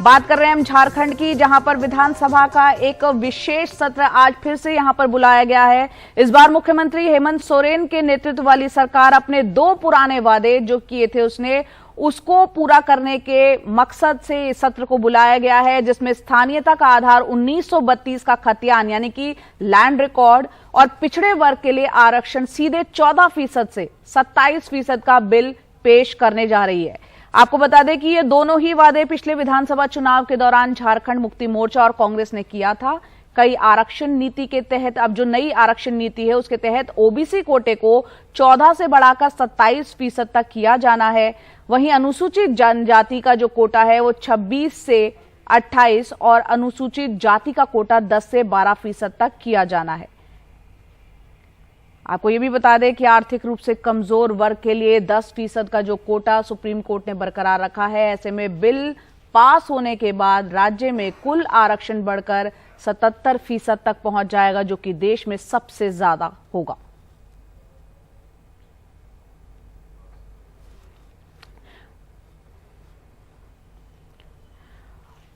बात कर रहे हैं हम झारखंड की, जहां पर विधानसभा का एक विशेष सत्र आज फिर से यहां पर बुलाया गया है। इस बार मुख्यमंत्री हेमंत सोरेन के नेतृत्व वाली सरकार अपने 2 पुराने वादे जो किए थे उसको पूरा करने के मकसद से इस सत्र को बुलाया गया है, जिसमें स्थानीयता का आधार 1932 का खतियान यानी कि लैंड रिकॉर्ड और पिछड़े वर्ग के लिए आरक्षण सीधे 14% से 27% का बिल पेश करने जा रही है। आपको बता दें कि ये दोनों ही वादे पिछले विधानसभा चुनाव के दौरान झारखंड मुक्ति मोर्चा और कांग्रेस ने किया था। कई आरक्षण नीति के तहत अब जो नई आरक्षण नीति है उसके तहत ओबीसी कोटे को 14 से बढ़ाकर 27% तक किया जाना है। वहीं अनुसूचित जनजाति का जो कोटा है वो 26 से 28 और अनुसूचित जाति का कोटा 10 से 12% तक किया जाना है। आपको ये भी बता दें कि आर्थिक रूप से कमजोर वर्ग के लिए 10% का जो कोटा सुप्रीम कोर्ट ने बरकरार रखा है। ऐसे में बिल पास होने के बाद राज्य में कुल आरक्षण बढ़कर 77% तक पहुंच जाएगा, जो कि देश में सबसे ज्यादा होगा।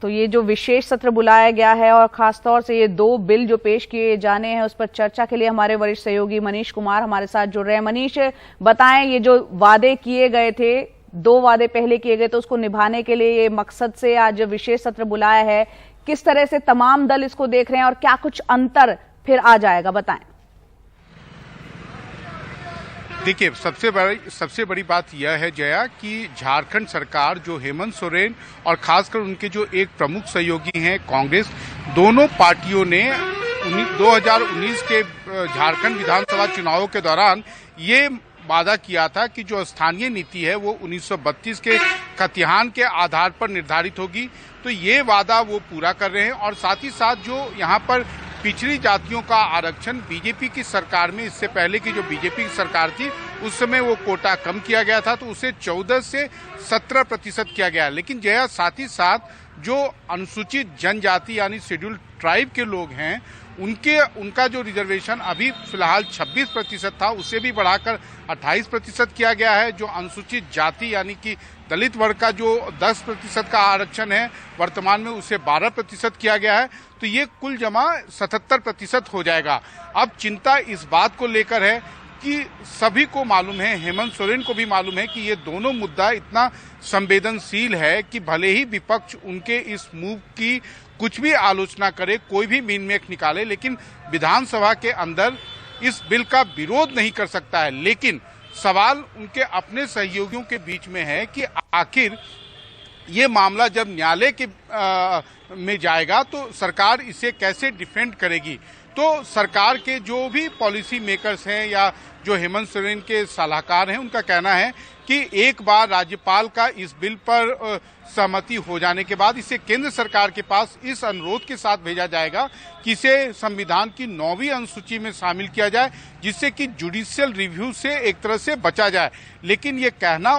तो ये जो विशेष सत्र बुलाया गया है और खासतौर से ये 2 बिल जो पेश किए जाने हैं उस पर चर्चा के लिए हमारे वरिष्ठ सहयोगी मनीष कुमार हमारे साथ जुड़ रहे हैं। मनीष, बताएं, ये जो वादे किए गए थे, 2 वादे पहले किए गए, तो उसको निभाने के लिए ये मकसद से आज विशेष सत्र बुलाया है। किस तरह से तमाम दल इसको देख रहे हैं और क्या कुछ अंतर फिर आ जाएगा, बताएं। देखिए, सबसे बड़ी बात यह है जया कि झारखंड सरकार जो हेमंत सोरेन और खासकर उनके जो एक प्रमुख सहयोगी हैं कांग्रेस, दोनों पार्टियों ने 2019 के झारखंड विधानसभा चुनावों के दौरान ये वादा किया था कि जो स्थानीय नीति है वो 1932 के खतियान के आधार पर निर्धारित होगी। तो ये वादा वो पूरा कर रहे हैं और साथ ही साथ जो यहाँ पर पिछड़ी जातियों का आरक्षण बीजेपी की सरकार में, इससे पहले की जो बीजेपी की सरकार थी उस समय वो कोटा कम किया गया था, तो उसे 14 से 17% किया गया। लेकिन जया, साथ ही साथ जो अनुसूचित जनजाति यानी शेड्यूल्ड ट्राइब के लोग हैं उनका जो रिजर्वेशन अभी फिलहाल 26% था उसे भी बढ़ाकर 28% किया गया है। जो अनुसूचित जाति यानी कि दलित वर्ग का जो 10% का आरक्षण है वर्तमान में उसे 12% किया गया है। तो ये कुल जमा 77% हो जाएगा। अब चिंता इस बात को लेकर है कि सभी को मालूम है, हेमंत सोरेन को भी मालूम है कि ये दोनों मुद्दा इतना संवेदनशील है कि भले ही विपक्ष उनके इस मूव की कुछ भी आलोचना करे, कोई भी मीनमेख निकाले, लेकिन विधानसभा के अंदर इस बिल का विरोध नहीं कर सकता है। लेकिन सवाल उनके अपने सहयोगियों के बीच में है कि आखिर ये मामला जब न्यायालय के में जाएगा तो सरकार इसे कैसे डिफेंड करेगी। तो सरकार के जो भी पॉलिसी मेकर्स हैं या जो हेमंत सोरेन के सलाहकार हैं उनका कहना है कि एक बार राज्यपाल का इस बिल पर सहमति हो जाने के बाद इसे केंद्र सरकार के पास इस अनुरोध के साथ भेजा जाएगा कि इसे संविधान की 9वीं अनुसूची में शामिल किया जाए, जिससे कि जुडिशियल रिव्यू से एक तरह से बचा जाए। लेकिन ये कहना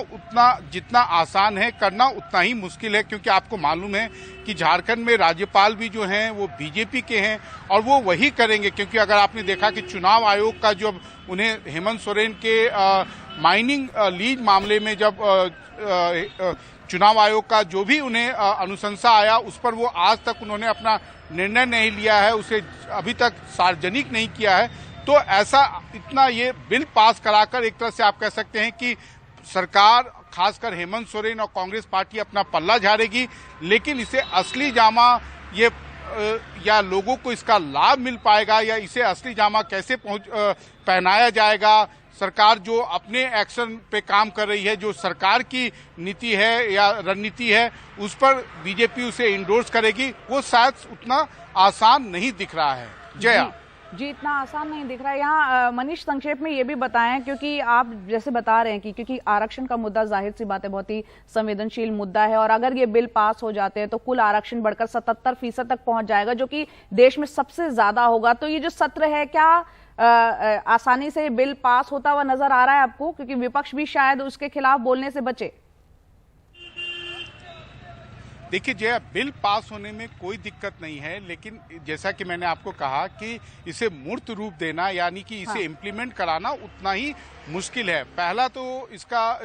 जितना आसान है, करना उतना ही मुश्किल है, क्योंकि आपको मालूम है कि झारखंड में राज्यपाल भी जो हैं वो बीजेपी के हैं और वो वही करेंगे। क्योंकि अगर आपने देखा कि चुनाव आयोग का जब उन्हें हेमंत सोरेन के माइनिंग लीज मामले में जब चुनाव आयोग का जो भी उन्हें अनुशंसा आया उस पर वो आज तक उन्होंने अपना निर्णय नहीं लिया है, उसे अभी तक सार्वजनिक नहीं किया है। तो ऐसा इतना ये बिल पास कराकर एक तरह से आप कह सकते हैं कि सरकार, खासकर हेमंत सोरेन और कांग्रेस पार्टी अपना पल्ला झाड़ेगी। लेकिन इसे असली जामा ये या लोगों को इसका लाभ मिल पाएगा या इसे असली जामा कैसे पहनाया जाएगा, सरकार जो अपने एक्शन पे काम कर रही है, जो सरकार की नीति है या रणनीति है उस पर बीजेपी उसे इंडोर्स करेगी, वो शायद उतना आसान नहीं दिख रहा है। जया जी, इतना आसान नहीं दिख रहा है। यहाँ मनीष, संक्षेप में ये भी बताएं, क्योंकि आप जैसे बता रहे हैं कि क्योंकि आरक्षण का मुद्दा जाहिर सी बात है बहुत ही संवेदनशील मुद्दा है और अगर ये बिल पास हो जाते हैं तो कुल आरक्षण बढ़कर 77% तक पहुंच जाएगा, जो कि देश में सबसे ज्यादा होगा। तो ये जो सत्र है, क्या आसानी से बिल पास होता हुआ नजर आ रहा है आपको, क्योंकि विपक्ष भी शायद उसके खिलाफ बोलने से बचे? देखिए जया, बिल पास होने में कोई दिक्कत नहीं है, लेकिन जैसा कि मैंने आपको कहा कि इसे मूर्त रूप देना यानी कि इसे इम्प्लीमेंट कराना उतना ही मुश्किल है। पहला तो इसका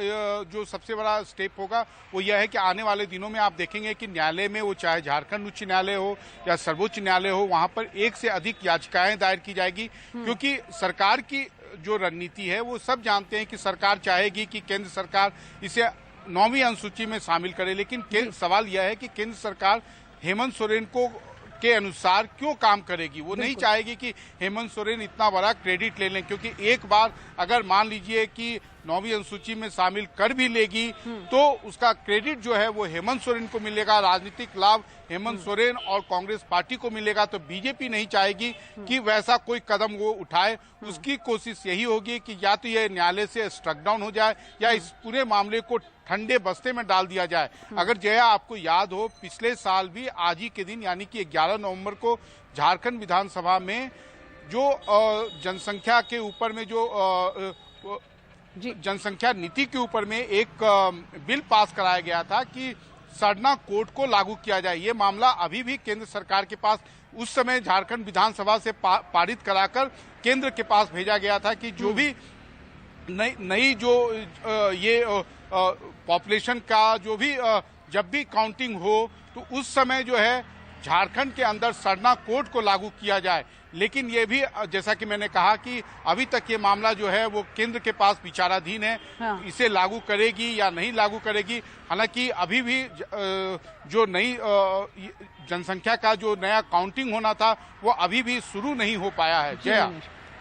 जो सबसे बड़ा स्टेप होगा वो यह है कि आने वाले दिनों में आप देखेंगे कि न्यायालय में, वो चाहे झारखंड उच्च न्यायालय हो या सर्वोच्च न्यायालय हो, वहां पर एक से अधिक याचिकाएं दायर की जाएगी, क्योंकि सरकार की जो रणनीति है वो सब जानते हैं कि सरकार चाहेगी कि केंद्र सरकार इसे 9वीं अनुसूची में शामिल करे, लेकिन सवाल यह है कि केंद्र सरकार हेमंत सोरेन के अनुसार क्यों काम करेगी। वो नहीं चाहेगी कि हेमंत सोरेन इतना बड़ा क्रेडिट ले लें, क्योंकि एक बार अगर मान लीजिए कि 9वीं अनुसूची में शामिल कर भी लेगी तो उसका क्रेडिट जो है वो हेमंत सोरेन को मिलेगा, राजनीतिक लाभ हेमंत सोरेन और कांग्रेस पार्टी को मिलेगा। तो बीजेपी नहीं चाहेगी कि वैसा कोई कदम वो उठाए। उसकी कोशिश यही होगी कि या तो ये न्यायालय से स्ट्रक डाउन हो जाए या इस पूरे मामले को ठंडे बस्ते में डाल दिया जाए। अगर जया आपको याद हो, पिछले साल भी आज ही के दिन यानी कि 11 नवंबर को झारखंड विधानसभा में जो जनसंख्या के ऊपर में जो जनसंख्या नीति के ऊपर में एक बिल पास कराया गया था कि सरना कोड को लागू किया जाए। ये मामला अभी भी केंद्र सरकार के पास, उस समय झारखंड विधानसभा से पारित कराकर केंद्र के पास भेजा गया था कि जो भी नई जो ये पॉपुलेशन का जो भी जब भी काउंटिंग हो तो उस समय जो है झारखंड के अंदर सरना कोड को लागू किया जाए। लेकिन ये भी जैसा कि मैंने कहा कि अभी तक ये मामला जो है वो केंद्र के पास विचाराधीन है। इसे लागू करेगी या नहीं लागू करेगी। हालांकि अभी भी जो नई जनसंख्या का जो नया काउंटिंग होना था वो अभी भी शुरू नहीं हो पाया है। जया,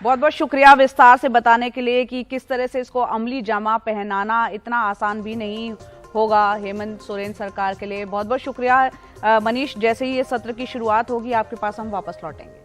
बहुत बहुत शुक्रिया विस्तार से बताने के लिए कि किस तरह से इसको अमली जामा पहनाना इतना आसान भी नहीं होगा हेमंत सोरेन सरकार के लिए। बहुत बहुत शुक्रिया मनीष। जैसे ही ये सत्र की शुरुआत होगी आपके पास हम वापस लौटेंगे।